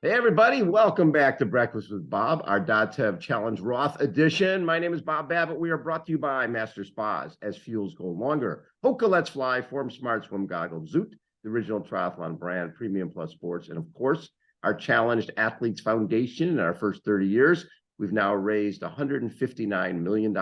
Hey, everybody, welcome back to Breakfast with Bob, our DOTEV Challenge Roth edition. My name is Bob Babbitt. We are brought to you by Master Spas. As fuels go longer, HOKA Let's Fly, Form Smart Swim Goggles, Zoot, the original triathlon brand, Premium Plus Sports, and of course, our Challenged Athletes Foundation. In our first 30 years, we've now raised $159 million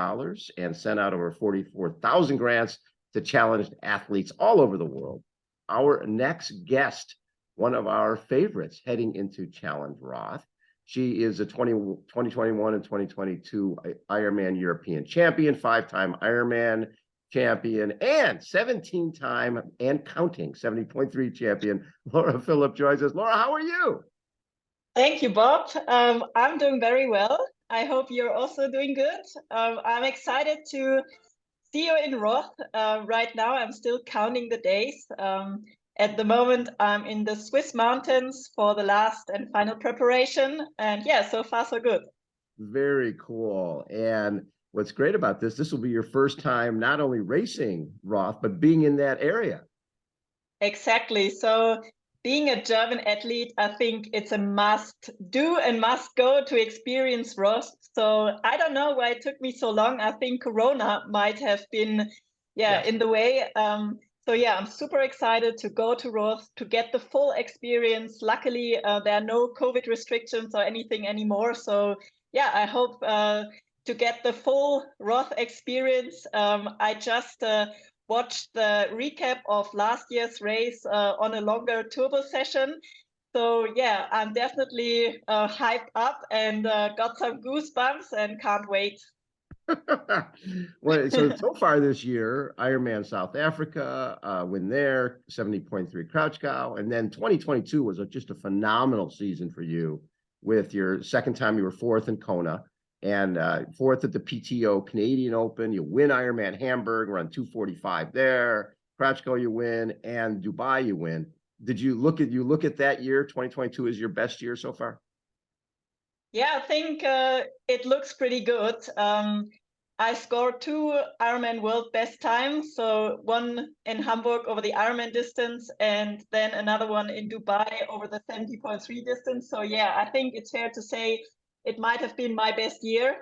and sent out over 44,000 grants to challenged athletes all over the world. Our next guest, one of our favorites heading into Challenge Roth. She is a 2021 and 2022 Ironman European champion, 5-time Ironman champion, and 17-time and counting 70.3 champion. Philipp joins us. Laura, how are you? Thank you, Bob. I'm doing very well. I hope you're also doing good. I'm excited to see you in Roth. Right now, I'm still counting the days. At the moment, I'm in the Swiss mountains for the last and final preparation. And yeah, so far, so good. Very cool. And what's great about this will be your first time not only racing Roth, but being in that area. Exactly. So being a German athlete, I think it's a must do and must go to experience Roth. So I don't know why it took me so long. I think Corona might have been, Yes. in the way. So yeah, I'm super excited to go to Roth to get the full experience. Luckily, there are no COVID restrictions or anything anymore. So yeah, I hope to get the full Roth experience. I just watched the recap of last year's race on a longer turbo session. So yeah, I'm definitely hyped up and got some goosebumps and can't wait. Well, so far this year, Ironman South Africa, win there, 70.3 Crouch Cow, and then 2022 was just a phenomenal season for you with your second time you were fourth in Kona and fourth at the PTO Canadian Open. You win Ironman Hamburg, run 2:45 there, Crouch Cow you win, and Dubai you win. Did you look at that year, 2022 is your best year so far? Yeah, I think it looks pretty good. I scored 2 Ironman World Best times. So one in Hamburg over the Ironman distance, and then another one in Dubai over the 70.3 distance. So yeah, I think it's fair to say it might have been my best year.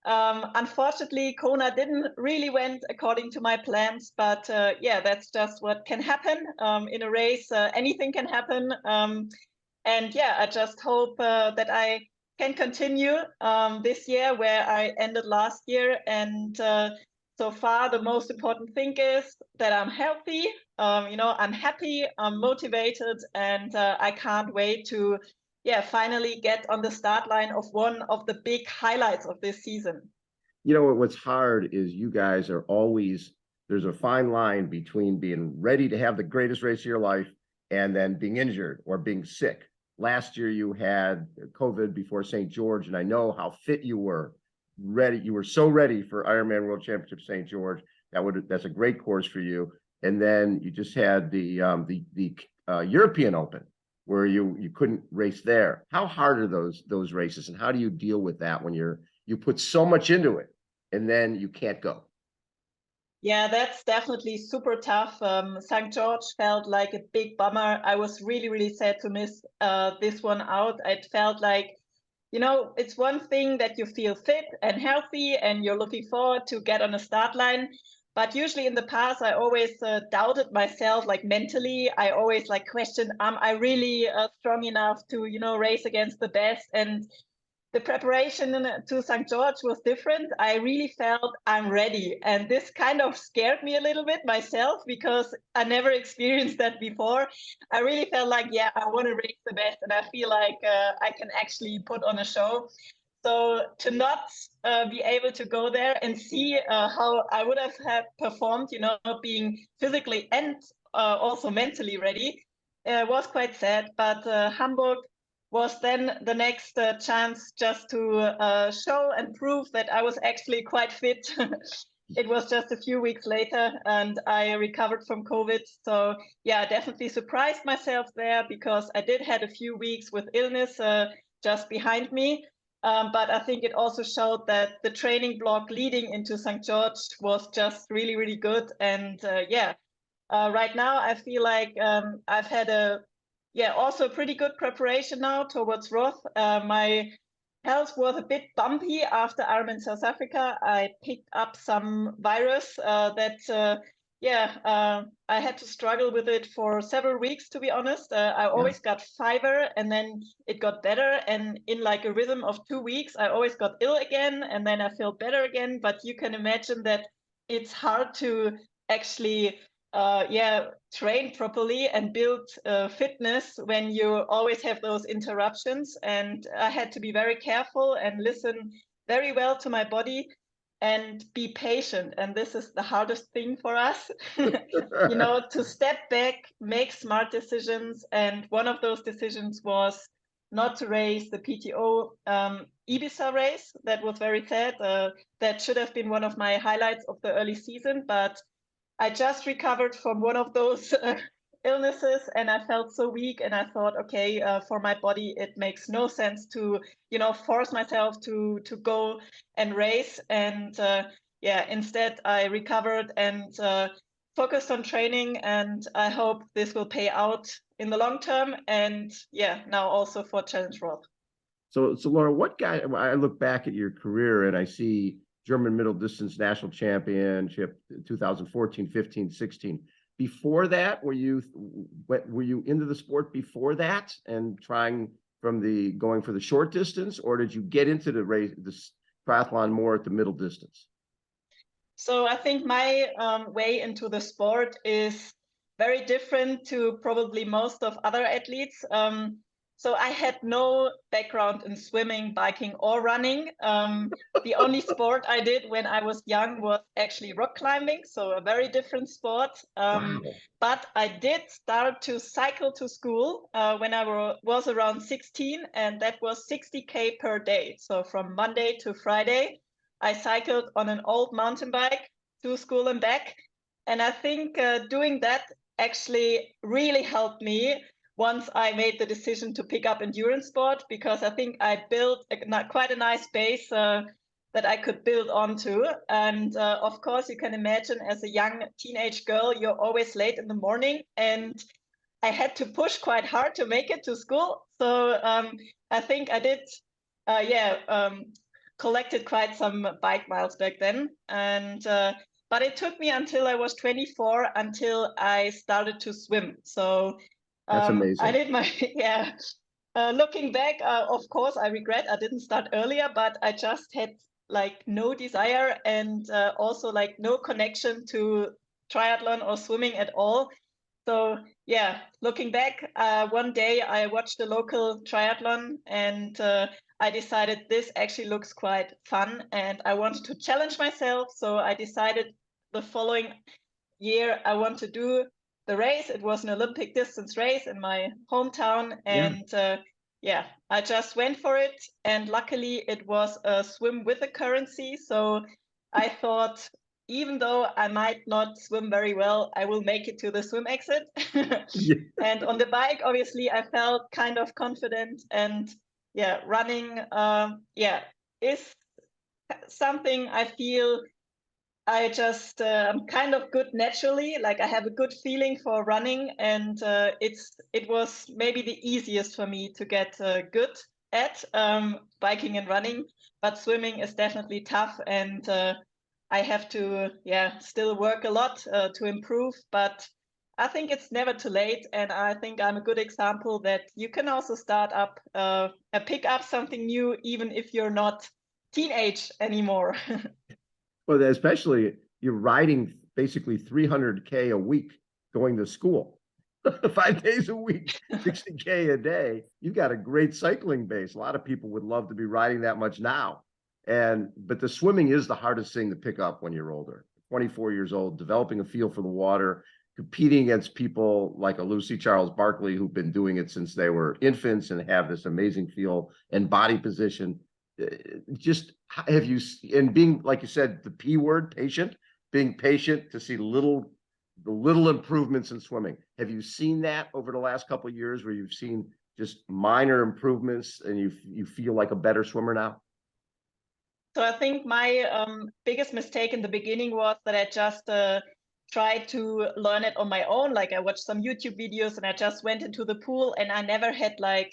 Unfortunately, Kona didn't really went according to my plans, but yeah, that's just what can happen in a race. Anything can happen. And yeah, I just hope that I can continue this year where I ended last year. And so far, the most important thing is that I'm healthy. I'm happy, I'm motivated, and I can't wait to, finally get on the start line of one of the big highlights of this season. You know what's hard is you guys are always, there's a fine line between being ready to have the greatest race of your life and then being injured or being sick. Last year you had COVID before St. George, and I know how fit you were. Ready, you were so ready for Ironman World Championship St. George. That's a great course for you. And then you just had the European Open where you couldn't race there. How hard are those races, and how do you deal with that when you put so much into it and then you can't go? Yeah, that's definitely super tough. St. George felt like a big bummer. I was really, really sad to miss this one out. It felt like, it's one thing that you feel fit and healthy and you're looking forward to get on a start line. But usually in the past, I always doubted myself, like mentally. I always like questioned, am I really strong enough to, race against the best? And the preparation to St. George was different. I really felt I'm ready. And this kind of scared me a little bit myself because I never experienced that before. I really felt like, yeah, I want to race the best. And I feel like I can actually put on a show. So to not be able to go there and see how I would have had performed, being physically and also mentally ready, was quite sad. But Hamburg was then the next chance just to show and prove that I was actually quite fit. It was just a few weeks later and I recovered from COVID. So yeah, I definitely surprised myself there because I did had a few weeks with illness just behind me. But I think it also showed that the training block leading into St. George was just really, really good. And right now I feel like I've had a yeah, also pretty good preparation now towards Roth. My health was a bit bumpy after Ironman South Africa. I picked up some virus I had to struggle with it for several weeks, to be honest. I always got fever and then it got better. And in like a rhythm of 2 weeks, I always got ill again and then I felt better again. But you can imagine that it's hard to actually train properly and build fitness when you always have those interruptions. And I had to be very careful and listen very well to my body and be patient. And this is the hardest thing for us, to step back, make smart decisions. And one of those decisions was not to race the PTO Ibiza race. That was very sad. That should have been one of my highlights of the early season, but I just recovered from one of those illnesses and I felt so weak and I thought, okay, for my body, it makes no sense to, force myself to go and race. And instead I recovered and focused on training, and I hope this will pay out in the long term. And now also for Challenge Roth. So Laura, I look back at your career and I see German middle distance national championship 2014, 15, 16. Before that, were you into the sport before that and going for the short distance, or did you get into the triathlon more at the middle distance? So I think my way into the sport is very different to probably most of other athletes. So I had no background in swimming, biking, or running. The only sport I did when I was young was actually rock climbing, so a very different sport. Wow. But I did start to cycle to school when I was around 16, and that was 60K per day. So from Monday to Friday, I cycled on an old mountain bike to school and back. And I think doing that actually really helped me once I made the decision to pick up endurance sport, because I think I built quite a nice base that I could build onto. And of course, you can imagine as a young teenage girl, you're always late in the morning, and I had to push quite hard to make it to school. So I think I did, collected quite some bike miles back then. And but it took me until I was 24 until I started to swim. So that's amazing. I did my looking back, of course, I regret I didn't start earlier, but I just had like no desire and also like no connection to triathlon or swimming at all. So looking back, one day I watched the local triathlon and I decided this actually looks quite fun and I wanted to challenge myself. So I decided the following year I want to do the race. It was an Olympic distance race in my hometown, and I just went for it. And luckily, it was a swim with a currency. So I thought, even though I might not swim very well, I will make it to the swim exit. And on the bike, obviously, I felt kind of confident. And running, is something I feel I just I'm kind of good naturally. Like I have a good feeling for running, and it was maybe the easiest for me to get good at biking and running. But swimming is definitely tough, and I have to still work a lot to improve. But I think it's never too late, and I think I'm a good example that you can also start up pick up something new, even if you're not teenage anymore. Well, especially you're riding basically 300K a week going to school, 5 days a week, 60K a day. You've got a great cycling base. A lot of people would love to be riding that much now. But the swimming is the hardest thing to pick up when you're older. 24 years old, developing a feel for the water, competing against people like a Lucy Charles Barkley who've been doing it since they were infants and have this amazing feel and body position. Just have you, and being, like you said, the P word, patient, being patient to see the little improvements in swimming. Have you seen that over the last couple of years where you've seen just minor improvements and you feel like a better swimmer now? So I think my biggest mistake in the beginning was that I just tried to learn it on my own. Like I watched some YouTube videos and I just went into the pool, and I never had like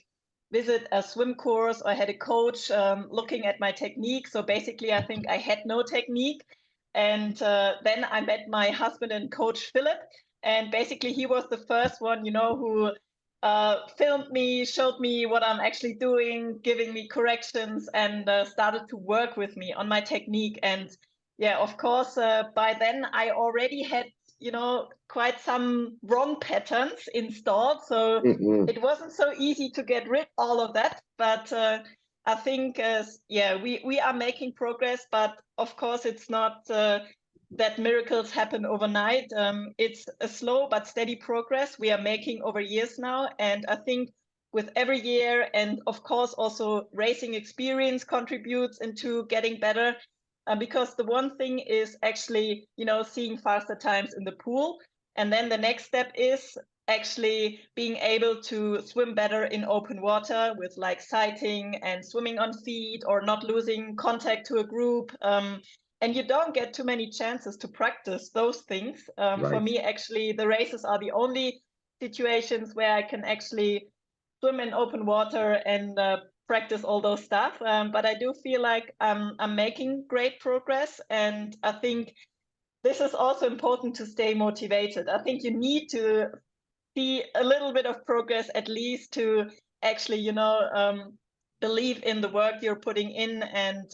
visit a swim course or had a coach looking at my technique. So basically, I think I had no technique. And then I met my husband and coach, Philipp. And basically, he was the first one, you know, who filmed me, showed me what I'm actually doing, giving me corrections, and started to work with me on my technique. And yeah, of course, by then I already had, you know, quite some wrong patterns installed. So it wasn't so easy to get rid all of that. But I think, yeah, we are making progress. But of course, it's not that miracles happen overnight. It's a slow but steady progress we are making over years now. And I think with every year, and of course also racing experience contributes into getting better, because the one thing is actually, you know, seeing faster times in the pool. And then the next step is actually being able to swim better in open water with like sighting and swimming on feet or not losing contact to a group. And you don't get too many chances to practice those things. For me, actually, the races are the only situations where I can actually swim in open water and practice all those stuff. But I do feel like I'm making great progress. And I think this is also important to stay motivated. I think you need to see a little bit of progress at least to actually, you know, believe in the work you're putting in. And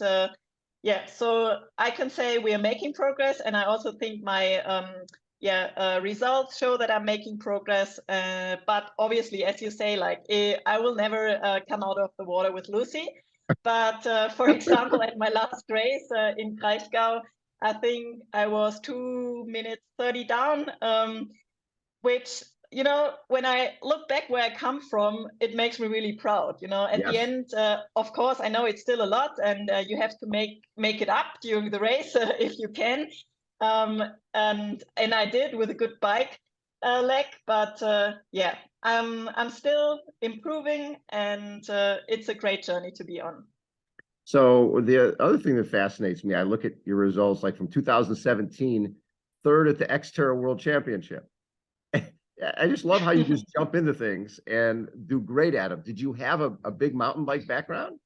yeah, so I can say we are making progress. And I also think my results show that I'm making progress. But obviously, as you say, like I will never come out of the water with Lucy. But for example, at my last race in Kraichgau, I think I was 2 minutes 30 down, which, you know, when I look back where I come from, it makes me really proud. You know, at the end, of course, I know it's still a lot, and you have to make it up during the race if you can. And I did with a good bike leg, but yeah, I'm still improving, and it's a great journey to be on. So the other thing that fascinates me, I look at your results like from 2017, third at the Xterra World Championship. I just love how you just jump into things and do great at them. Did you have a big mountain bike background?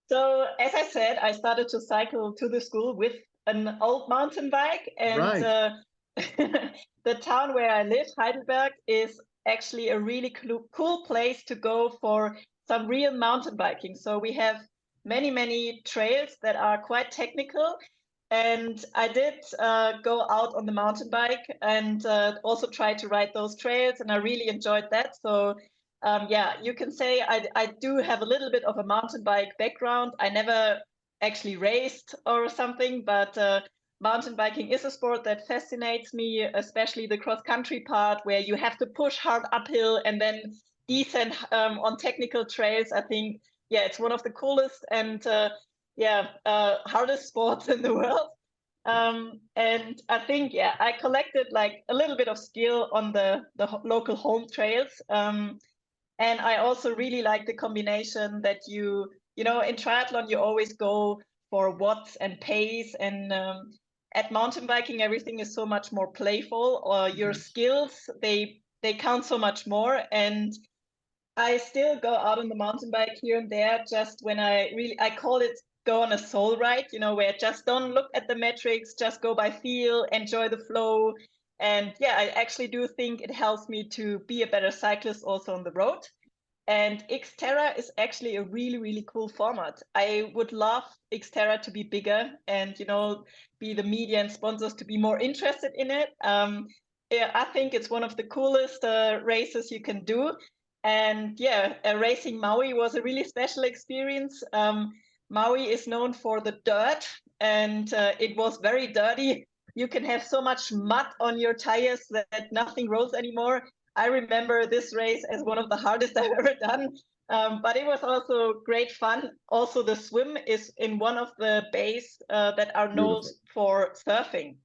So as I said, I started to cycle to the school with an old mountain bike, and the town where I live, Heidelberg, is actually a really cool place to go for some real mountain biking. So we have many trails that are quite technical. And I did go out on the mountain bike and also try to ride those trails, and I really enjoyed that. So yeah, you can say I do have a little bit of a mountain bike background. I never actually raced or something, but mountain biking is a sport that fascinates me, especially the cross-country part where you have to push hard uphill and then descend on technical trails. I think, yeah, it's one of the coolest and hardest sports in the world. And I think, yeah, I collected like a little bit of skill on the local home trails. And I also really like the combination that you know, in triathlon, you always go for watts and pace. And at mountain biking, everything is so much more playful, or your skills, they count so much more. And I still go out on the mountain bike here and there, just when I call it go on a soul ride, you know, where just don't look at the metrics, just go by feel, enjoy the flow. And yeah, I actually do think it helps me to be a better cyclist also on the road. And Xterra is actually a really cool format. I would love Xterra to be bigger and, you know, be the media and sponsors to be more interested in it. Yeah, I think it's one of the coolest races you can do. And yeah, racing Maui was a really special experience. Maui is known for the dirt, and it was very dirty. You can have so much mud on your tires that nothing rolls anymore. I remember this race as one of the hardest I've ever done, but it was also great fun. Also, the swim is in one of the bays that are known for surfing,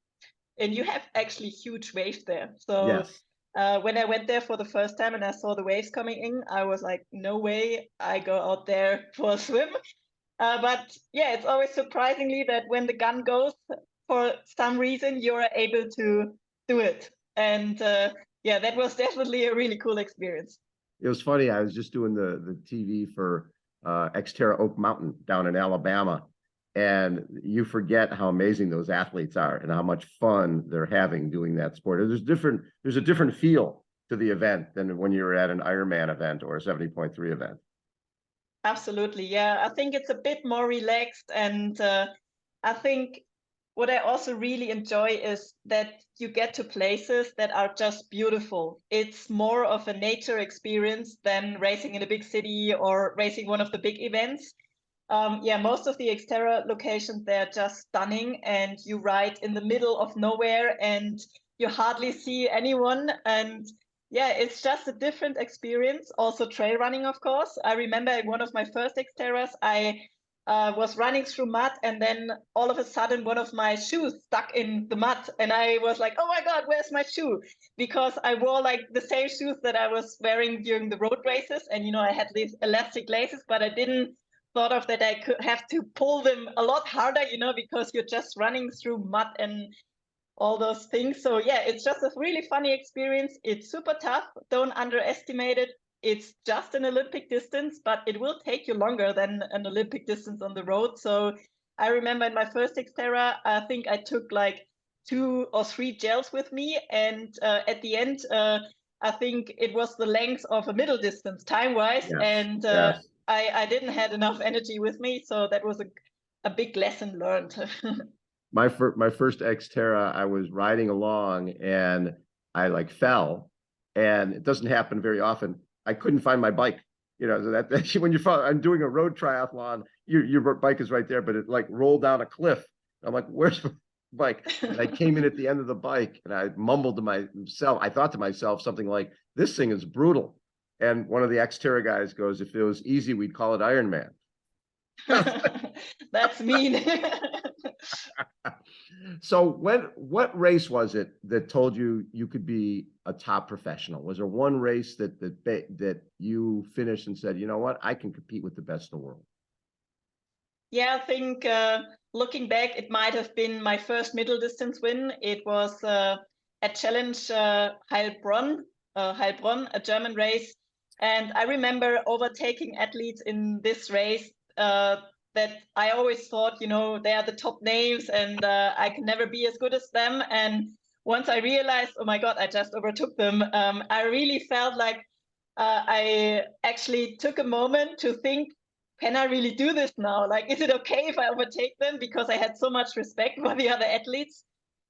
and you have actually huge waves there. So when I went there for the first time and I saw the waves coming in, I was like, no way I go out there for a swim. But yeah, it's always surprisingly that when the gun goes, for some reason you're able to do it. And yeah, that was definitely a really cool experience. It was funny. I was just doing the TV for Xterra Oak Mountain down in Alabama, and you forget how amazing those athletes are and how much fun they're having doing that sport. There's a different feel to the event than when you're at an Ironman event or a 70.3 event. Absolutely. Yeah, I think it's a bit more relaxed. And I think what I also really enjoy is that you get to places that are just beautiful. It's more of a nature experience than racing in a big city or racing one of the big events. Yeah, most of the Xterra locations, they're just stunning, and you ride in the middle of nowhere and you hardly see anyone. And yeah, it's just a different experience. Also trail running, of course. I remember in one of my first Xterras, I was running through mud, and then all of a sudden one of my shoes stuck in the mud, and I was like, oh my God, where's my shoe? Because I wore like the same shoes that I was wearing during the road races, and I had these elastic laces, but I didn't thought of that I could have to pull them a lot harder, because you're just running through mud and all those things. So yeah, it's just a really funny experience. It's super tough. Don't underestimate it. It's just an Olympic distance, but it will take you longer than an Olympic distance on the road. So I remember in my first Xterra, I think I took like 2 or 3 gels with me. And at the end, I think it was the length of a middle distance time-wise. Yes, And yes. I didn't have enough energy with me. So that was a big lesson learned. My first Xterra, I was riding along and I like fell, and it doesn't happen very often. I couldn't find my bike. That when I'm doing a road triathlon, your bike is right there, but it like rolled down a cliff. I'm like, where's my bike? And I came in at the end of the bike, and I mumbled to myself. I thought to myself something like, "This thing is brutal." And one of the Xterra guys goes, "If it was easy, we'd call it Ironman." That's mean. So what race was it that told you you could be a top professional? Was there one race that you finished and said, you know what, I can compete with the best in the world? Yeah, I think looking back, it might have been my first middle distance win. It was at Challenge Heilbronn, a German race. And I remember overtaking athletes in this race that I always thought, they are the top names, and I can never be as good as them. And once I realized, oh my God, I just overtook them, I really felt like I actually took a moment to think, can I really do this now? Like, is it okay if I overtake them? Because I had so much respect for the other athletes.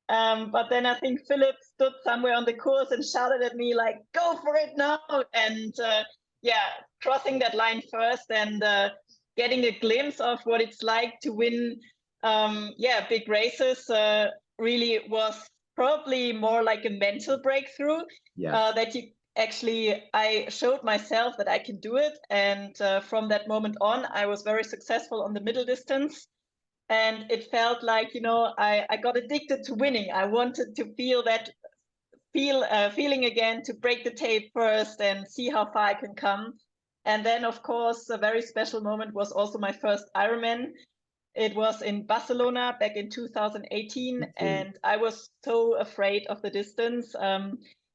But then I think Philipp stood somewhere on the course and shouted at me like, go for it now. And yeah, crossing that line first and getting a glimpse of what it's like to win big races really was probably more like a mental breakthrough. Yes. That you actually, I showed myself that I can do it. And from that moment on, I was very successful on the middle distance. And it felt like, I got addicted to winning. I wanted to feel that feeling again, to break the tape first and see how far I can come. And then, of course, a very special moment was also my first Ironman. It was in Barcelona back in 2018, and I was so afraid of the distance.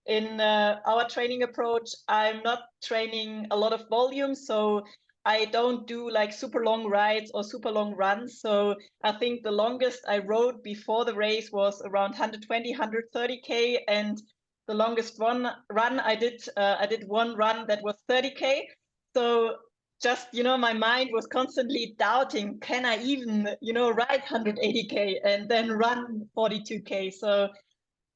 In our training approach, I'm not training a lot of volume, so I don't do like super long rides or super long runs. So I think the longest I rode before the race was around 120, 130K, and the longest run I did one run that was 30K. So just, my mind was constantly doubting, can I even, ride 180K and then run 42K? So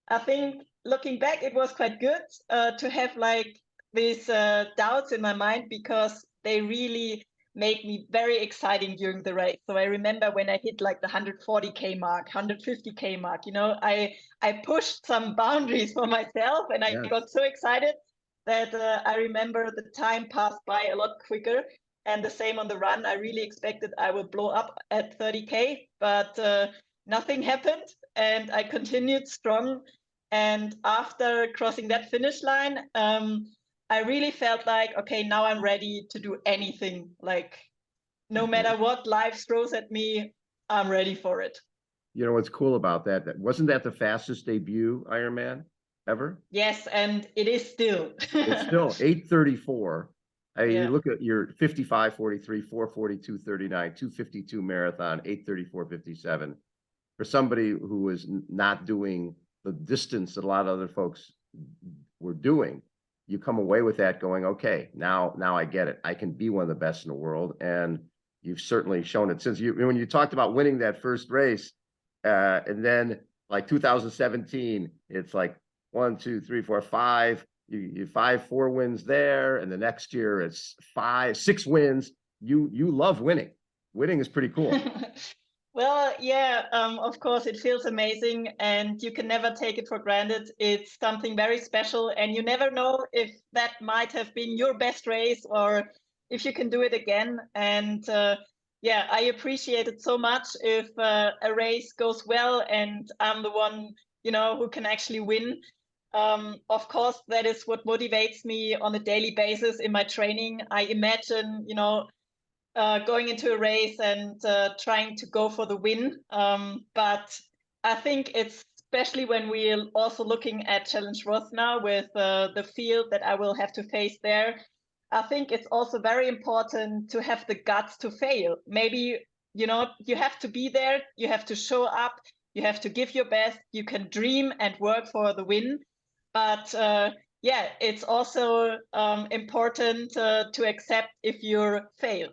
I think looking back, it was quite good to have like these doubts in my mind, because they really made me very exciting during the race. So I remember when I hit like the 140K mark, 150K mark, I pushed some boundaries for myself, and I got so excited that I remember the time passed by a lot quicker. And the same on the run. I really expected I would blow up at 30K, but nothing happened, and I continued strong. And after crossing that finish line, I really felt like, okay, now I'm ready to do anything. Like, no matter what life throws at me, I'm ready for it. You know what's cool about that? That wasn't that the fastest debut Ironman ever? Yes, and it is still. It's still 8:34. You Yeah. look at your 55:43, 4:42:39, 2:52 marathon, 8:34:57. For somebody who was not doing the distance that a lot of other folks were doing, you come away with that going, okay, now I get it. I can be one of the best in the world. And you've certainly shown it since when you talked about winning that first race, and then like 2017, it's like 1, 2, 3, 4, 5. You 4 wins there, and the next year it's 5, 6 wins. You love winning. Winning is pretty cool. Well, yeah, of course, it feels amazing, and you can never take it for granted. It's something very special, and you never know if that might have been your best race or if you can do it again. And yeah, I appreciate it so much if a race goes well and I'm the one, who can actually win. Of course, that is what motivates me on a daily basis in my training. I imagine, going into a race and trying to go for the win. But I think it's especially when we're also looking at Challenge Roth now with the field that I will have to face there. I think it's also very important to have the guts to fail. Maybe, you have to be there, you have to show up, you have to give your best, you can dream and work for the win. But yeah, it's also important to accept if you fail.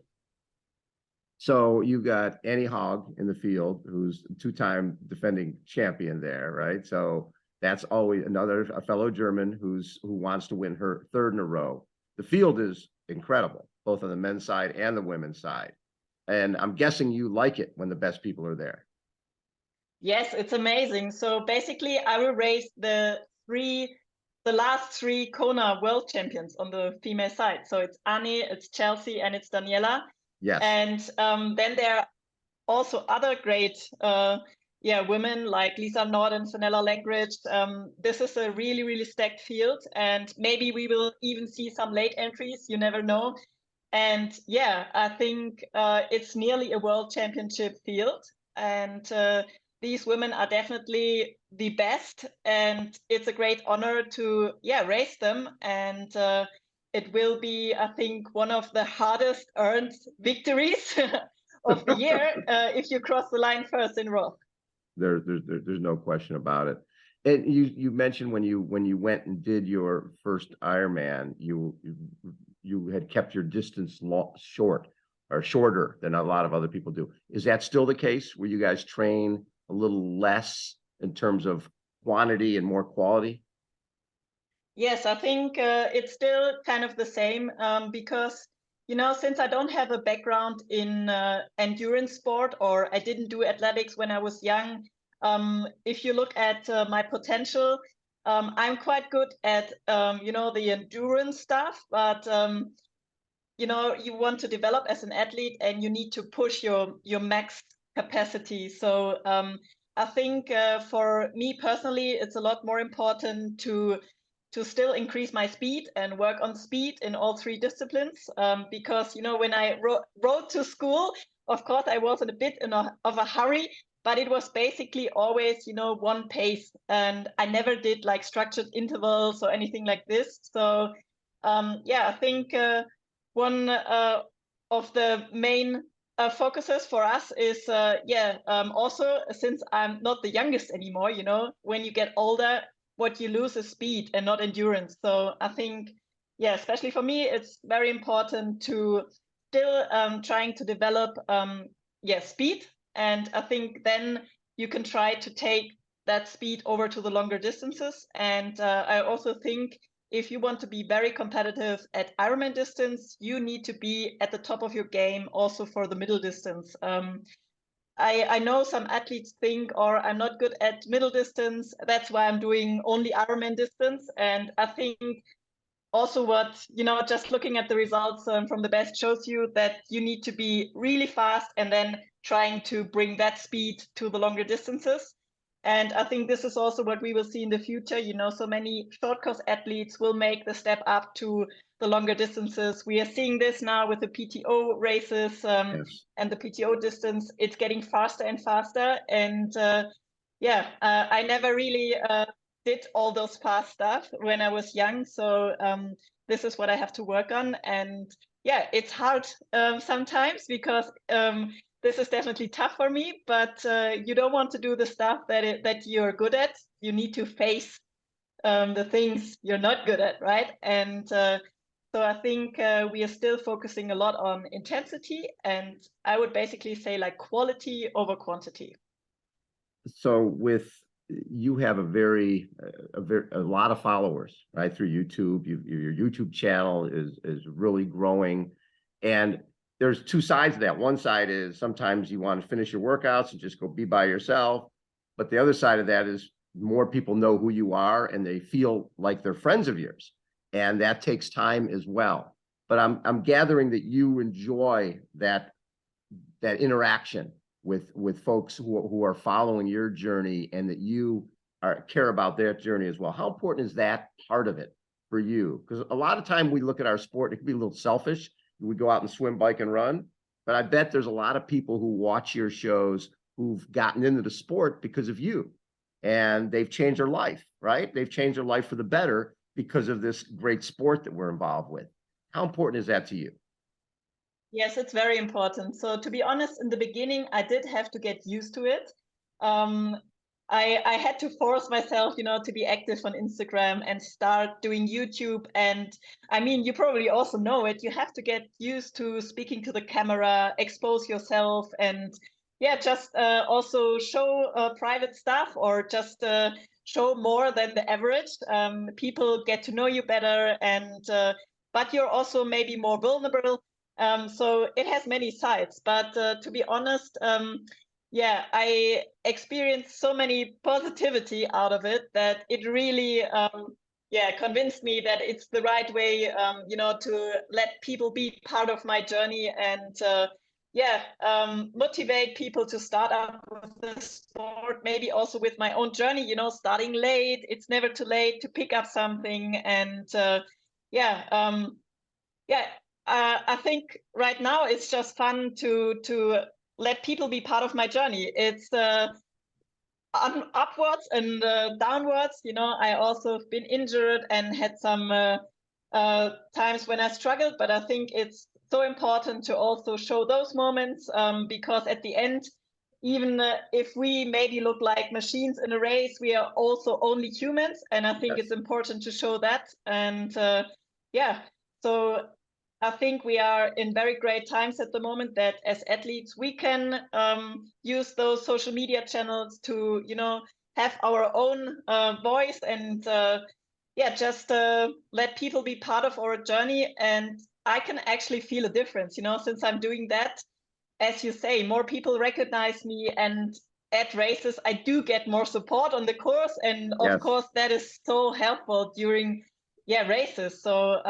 So you got Annie Hogg in the field, who's a 2-time defending champion there, right? So that's always a fellow German who wants to win her 3rd in a row. The field is incredible, both on the men's side and the women's side. And I'm guessing you like it when the best people are there. Yes, it's amazing. So basically, I will race the last 3 Kona world champions on the female side. So it's Annie, it's Chelsea, and it's Daniela. Yes. And then there are also other great women like Lisa Nord and Fenella Langridge. This is a really, really stacked field, and maybe we will even see some late entries. You never know. And yeah, I think it's nearly a world championship field, and these women are definitely the best, and it's a great honor to race them. And it will be, I think, one of the hardest earned victories of the year if you cross the line first in Roth. There's no question about it. And you mentioned when you went and did your first Ironman, you had kept your distance shorter than a lot of other people do. Is that still the case, where you guys train a little less in terms of quantity and more quality? Yes, I think it's still kind of the same because, since I don't have a background in endurance sport, or I didn't do athletics when I was young, if you look at my potential, I'm quite good at, the endurance stuff, but, you want to develop as an athlete and you need to push your max capacity. So I think for me personally, it's a lot more important to still increase my speed and work on speed in all 3 disciplines. Because, when I rode to school, of course, I was in a bit of a hurry, but it was basically always, one pace. And I never did like structured intervals or anything like this. So I think one of the main focuses for us is, also, since I'm not the youngest anymore, when you get older, what you lose is speed and not endurance. So I think, especially for me, it's very important to still trying to develop, speed. And I think then you can try to take that speed over to the longer distances. And I also think if you want to be very competitive at Ironman distance, you need to be at the top of your game also for the middle distance. I know some athletes think, or I'm not good at middle distance, that's why I'm doing only Ironman distance. And I think also what, just looking at the results from the best shows you that you need to be really fast and then trying to bring that speed to the longer distances. And I think this is also what we will see in the future. You know, so many short course athletes will make the step up to the longer distances. We are seeing this now with the PTO races Yes. and the PTO distance. It's getting faster and faster. And I never really did all those fast stuff when I was young. So this is what I have to work on. And yeah, it's hard sometimes because this is definitely tough for me, but you don't want to do the stuff that you're good at. You need to face the things you're not good at, right? And so I think we are still focusing a lot on intensity, and I would basically say like quality over quantity. So with you have a lot of followers, right, through YouTube. Your YouTube channel is really growing, and there's two sides of that. One side is sometimes you want to finish your workouts and just go be by yourself, but the other side of that is more people know who you are and they feel like they're friends of yours, and that takes time as well. But I'm gathering that you enjoy that interaction with folks who are following your journey, and that you care about their journey as well. How important is that part of it for you? Because a lot of time we look at our sport, it can be a little selfish. We go out and swim, bike, and run. But I bet there's a lot of people who watch your shows who've gotten into the sport because of you, and they've changed their life, right? They've changed their life for the better because of this great sport that we're involved with. How important is that to you? Yes, it's very important. So to be honest, in the beginning, I did have to get used to it. I had to force myself, you know, to be active on Instagram and start doing YouTube. And I mean, you probably also know it. You have to get used to speaking to the camera, expose yourself, and yeah, just also show private stuff, or just show more than the average. People get to know you better, and but you're also maybe more vulnerable. So it has many sides, but to be honest, I experienced so many positivity out of it that it really, convinced me that it's the right way, to let people be part of my journey, and motivate people to start up with the sport, maybe also with my own journey, you know, starting late. It's never too late to pick up something. And I think right now it's just fun to let people be part of my journey. It's upwards and downwards. You know, I also have been injured and had some times when I struggled, but I think it's so important to also show those moments, because at the end, even if we maybe look like machines in a race, we are also only humans, and I think Yes. it's important to show that. And so I think we are in very great times at the moment, that as athletes we can use those social media channels to, you know, have our own voice, and just let people be part of our journey. And I can actually feel a difference, you know, since I'm doing that. As you say, more people recognize me, and at races I do get more support on the course, and of Yes. course that is so helpful during races. So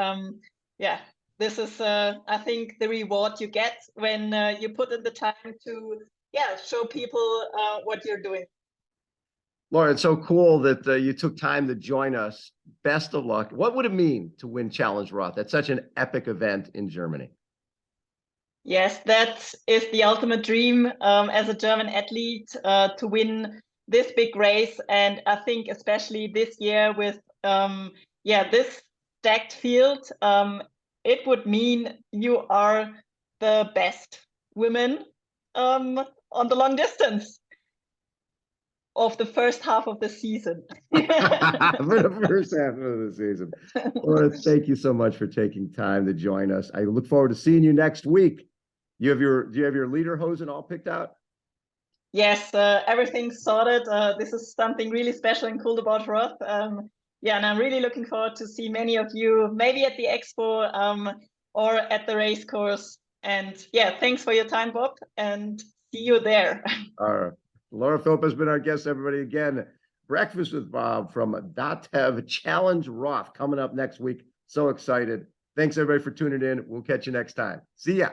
this is I think the reward you get when you put in the time to show people what you're doing. Laura, it's so cool that you took time to join us. Best of luck. What would it mean to win Challenge Roth? That's such an epic event in Germany. Yes, that is the ultimate dream as a German athlete, to win this big race. And I think especially this year with this stacked field, it would mean you are the best women on the long distance of the first half of the season. For the first half of the season. Laura, thank you so much for taking time to join us. I look forward to seeing you next week. Do you have your leader hosen all picked out? Yes, everything's sorted. This is something really special and cool about Roth. And I'm really looking forward to see many of you, maybe at the expo or at the race course. And thanks for your time, Bob, and see you there. Laura Philipp has been our guest, everybody. Again, Breakfast with Bob from DATEV Challenge Roth coming up next week. So excited. Thanks, everybody, for tuning in. We'll catch you next time. See ya.